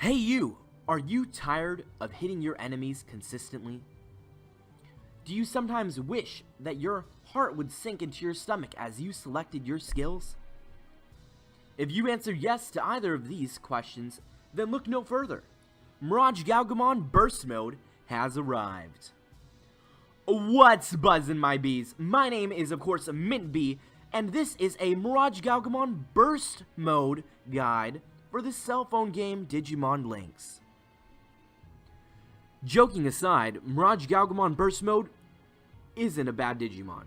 Hey you! Are you tired of hitting your enemies consistently? Do you sometimes wish that your heart would sink into your stomach as you selected your skills? If you answered yes to either of these questions, then look no further. MirageGaogamon Burst Mode has arrived. What's buzzin' my bees? My name is of course Mint Bee, and this is a MirageGaogamon Burst Mode guide for the cell phone game Digimon Links. Joking aside, MirageGaogamon Burst Mode isn't a bad Digimon.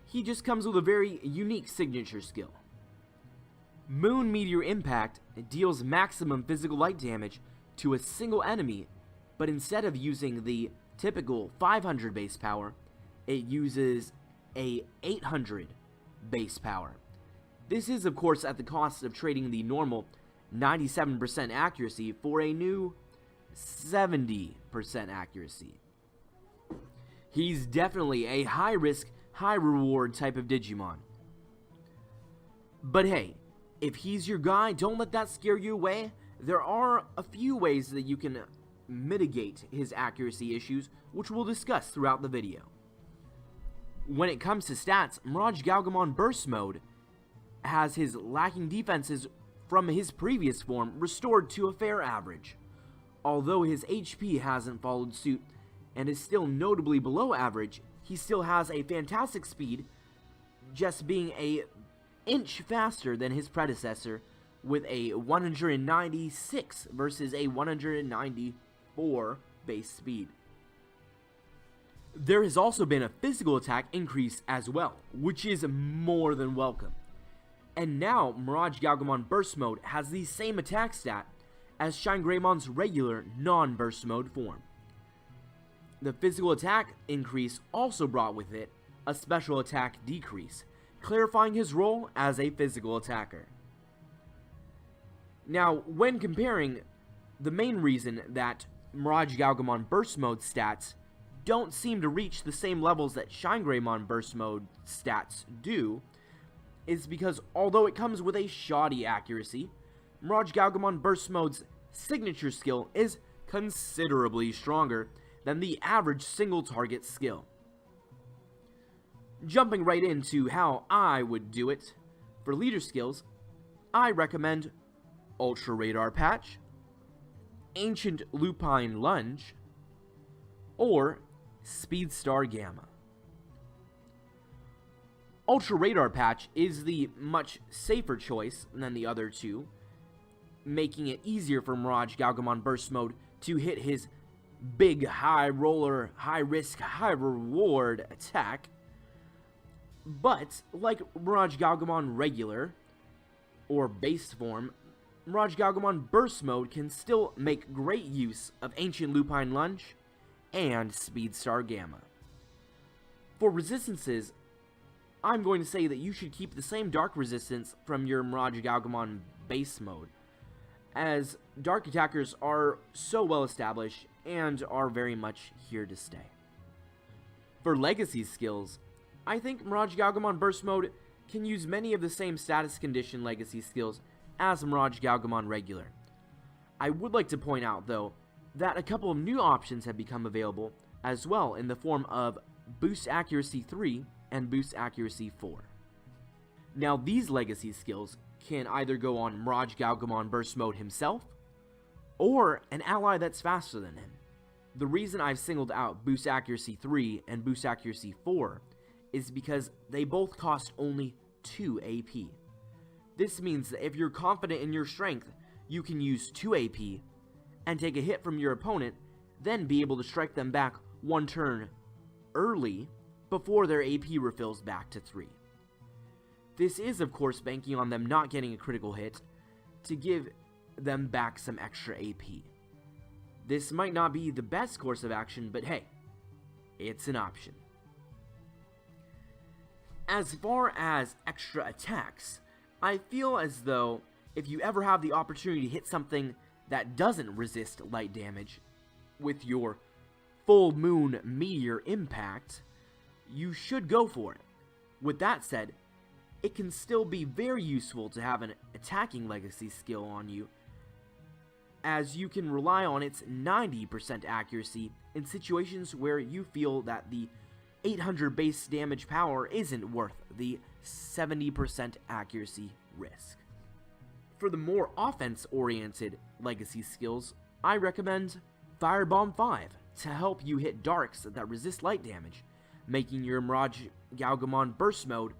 He just comes with a very unique signature skill. Moon Meteor Impact deals maximum physical light damage to a single enemy, but instead of using the typical 500 base power, it uses a 800 base power. This is of course at the cost of trading the normal 97% accuracy for a new 70% accuracy. He's definitely a high risk, high reward type of Digimon. But hey, if he's your guy, don't let that scare you away. There are a few ways that you can mitigate his accuracy issues, which we'll discuss throughout the video. When it comes to stats, MirageGaogamon Burst Mode has his lacking defenses from his previous form restored to a fair average. Although his HP hasn't followed suit and is still notably below average, he still has a fantastic speed, just being an inch faster than his predecessor with a 196 versus a 194 base speed. There has also been a physical attack increase as well, which is more than welcome. And now MirageGaogamon Burst Mode has the same attack stat as ShineGreymon's regular non-burst mode form. The physical attack increase also brought with it a special attack decrease, clarifying his role as a physical attacker. Now, when comparing, the main reason that MirageGaogamon Burst Mode stats don't seem to reach the same levels that ShineGreymon Burst Mode stats do is because although it comes with a shoddy accuracy, MirageGaogamon Burst Mode's signature skill is considerably stronger than the average single target skill. Jumping right into how I would do it, for leader skills, I recommend Ultra Radar Patch, Ancient Lupine Lunge, or Speed Star Gamma. Ultra Radar Patch is the much safer choice than the other two, making it easier for MirageGaogamon Burst Mode to hit his big high roller, high risk, high reward attack. But like MirageGaogamon Regular or base form, MirageGaogamon Burst Mode can still make great use of Ancient Lupine Lunge and Speed Star Gamma. For resistances, I'm going to say that you should keep the same dark resistance from your MirageGaogamon base mode, as dark attackers are so well established and are very much here to stay. For legacy skills, I think MirageGaogamon Burst Mode can use many of the same status condition legacy skills as MirageGaogamon Regular. I would like to point out though that a couple of new options have become available as well in the form of Boost Accuracy 3 and Boost Accuracy 4. Now these legacy skills can either go on MirageGaogamon Burst Mode himself or an ally that's faster than him. The reason I've singled out Boost Accuracy 3 and Boost Accuracy 4 is because they both cost only 2 AP. This means that if you're confident in your strength, you can use 2 AP and take a hit from your opponent, then be able to strike them back one turn early before their AP refills back to 3. This is of course banking on them not getting a critical hit to give them back some extra AP. This might not be the best course of action, but hey, it's an option. As far as extra attacks, I feel as though if you ever have the opportunity to hit something that doesn't resist light damage with your Full Moon Meteor Impact, you should go for it. With that said, it can still be very useful to have an attacking legacy skill on you as you can rely on its 90% accuracy in situations where you feel that the 800 base damage power isn't worth the 70% accuracy risk. For the more offense-oriented legacy skills, I recommend Firebomb 5 to help you hit darks that resist light damage, making your MirageGaogamon Burst Mode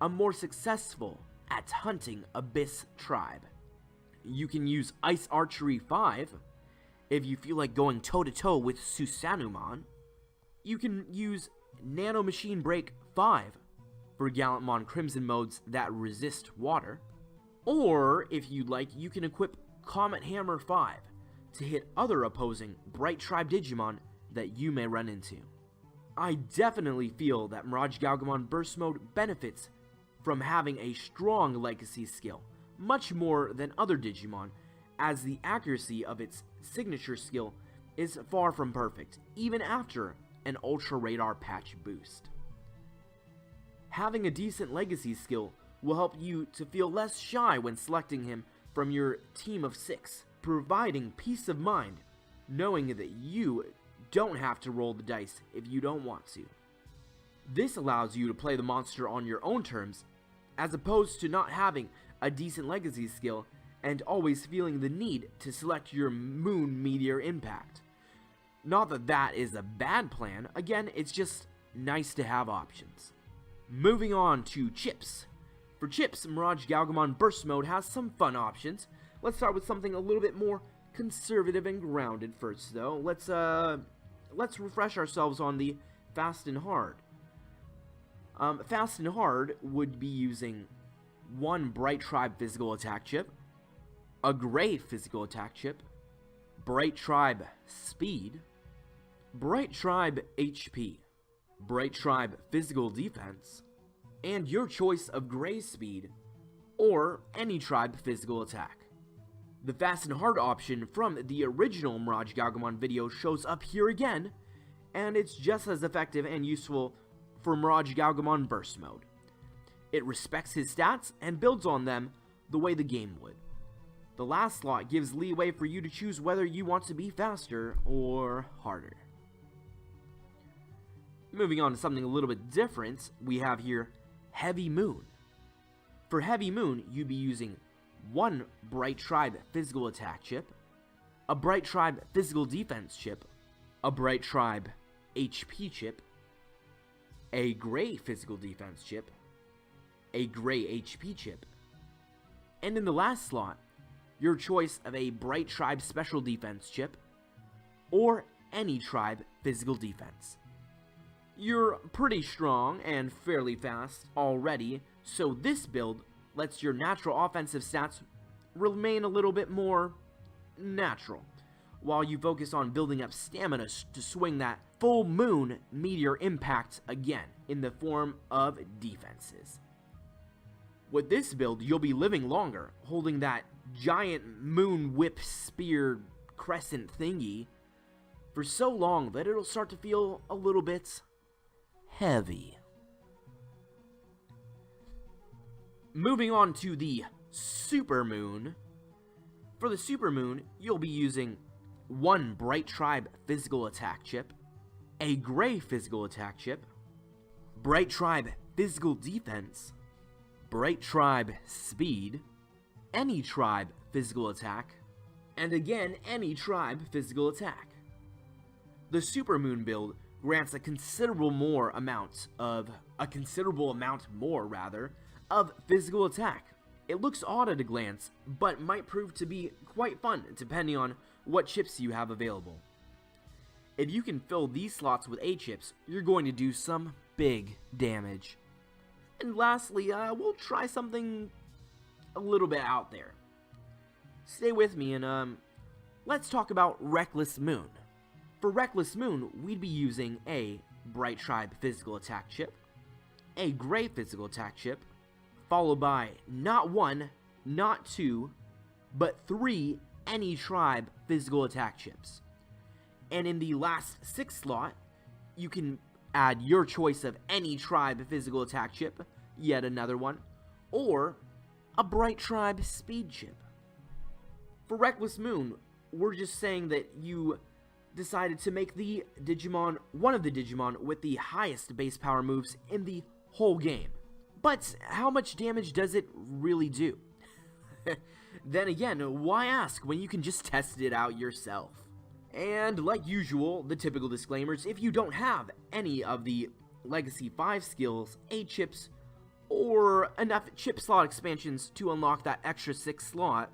a more successful at hunting Abyss Tribe. You can use Ice Archery 5 if you feel like going toe-to-toe with Susanumon. You can use Nano Machine Break 5 for Gallantmon Crimson modes that resist water. Or, if you'd like, you can equip Comet Hammer 5 to hit other opposing Bright Tribe Digimon that you may run into. I definitely feel that MirageGaogamon Burst Mode benefits from having a strong legacy skill, much more than other Digimon, as the accuracy of its signature skill is far from perfect, even after an Ultra Radar patch boost. Having a decent legacy skill will help you to feel less shy when selecting him from your team of 6, providing peace of mind knowing that you don't have to roll the dice if you don't want to. This allows you to play the monster on your own terms, as opposed to not having a decent legacy skill and always feeling the need to select your Moon Meteor Impact. Not that that is a bad plan, again, it's just nice to have options. Moving on to Chips. For Chips, MirageGaogamon Burst Mode has some fun options. Let's start with something a little bit more conservative and grounded first, though. Let's refresh ourselves on the Fast and Hard. Fast and Hard would be using one Bright Tribe physical attack chip, a Gray physical attack chip, Bright Tribe Speed, Bright Tribe HP, Bright Tribe Physical Defense, and your choice of Gray Speed, or any Tribe Physical Attack. The Fast and Hard option from the original MirageGaogamon video shows up here again, and it's just as effective and useful for MirageGaogamon Burst Mode. It respects his stats and builds on them the way the game would. The last slot gives leeway for you to choose whether you want to be faster or harder. Moving on to something a little bit different, we have here Heavy Moon. For Heavy Moon, you'd be using one Bright Tribe physical attack chip, a Bright Tribe physical defense chip, a Bright Tribe HP chip, a Gray physical defense chip, a Gray HP chip, and in the last slot, your choice of a Bright Tribe special defense chip, or any Tribe physical defense. You're pretty strong and fairly fast already, so this build lets your natural offensive stats remain a little bit more natural, while you focus on building up stamina to swing that full Moon Meteor Impact again in the form of defenses. With this build, you'll be living longer, holding that giant Moon Whip Spear Crescent thingy for so long that it'll start to feel a little bit heavy. Moving on to the Super Moon. For the Super Moon, you'll be using one Bright Tribe physical attack chip, a Gray physical attack chip, Bright Tribe physical defense, Bright Tribe speed, any Tribe physical attack, and again any Tribe physical attack. The Super Moon build grants a considerable amount more of physical attack. It looks odd at a glance, but might prove to be quite fun depending on what chips you have available. If you can fill these slots with A chips, you're going to do some big damage. And lastly, we'll try something a little bit out there. Stay with me and let's talk about Reckless Moon. For Reckless Moon, we'd be using a Bright Tribe physical attack chip, a Gray physical attack chip, followed by not one, not two, but 3 any Tribe physical attack chips. And in the last 6 slot, you can add your choice of any Tribe physical attack chip, yet another one, or a Bright Tribe speed chip. For Reckless Moon, we're just saying that you decided to make the Digimon one of the Digimon with the highest base power moves in the whole game. But how much damage does it really do? Then again, why ask when you can just test it out yourself? And like usual, the typical disclaimers: if you don't have any of the Legacy 5 skills, 8 chips, or enough chip slot expansions to unlock that extra 6 slot,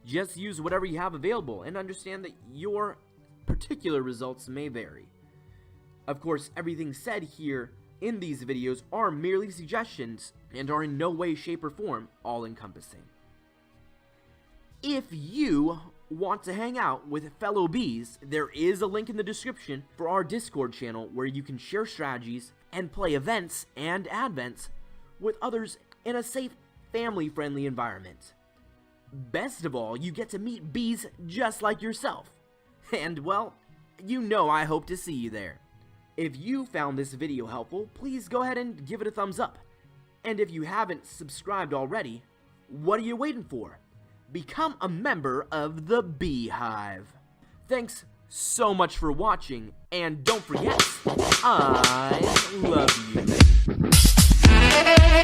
just use whatever you have available and understand that your particular results may vary. Of course, everything said here in these videos are merely suggestions and are in no way, shape, or form all-encompassing. If you want to hang out with fellow bees, there is a link in the description for our Discord channel where you can share strategies and play events and advents with others in a safe, family-friendly environment. Best of all, you get to meet bees just like yourself. And well, you know I hope to see you there. If you found this video helpful, please go ahead and give it a thumbs up. And if you haven't subscribed already, what are you waiting for? Become a member of the Beehive. Thanks so much for watching, and don't forget, I love you.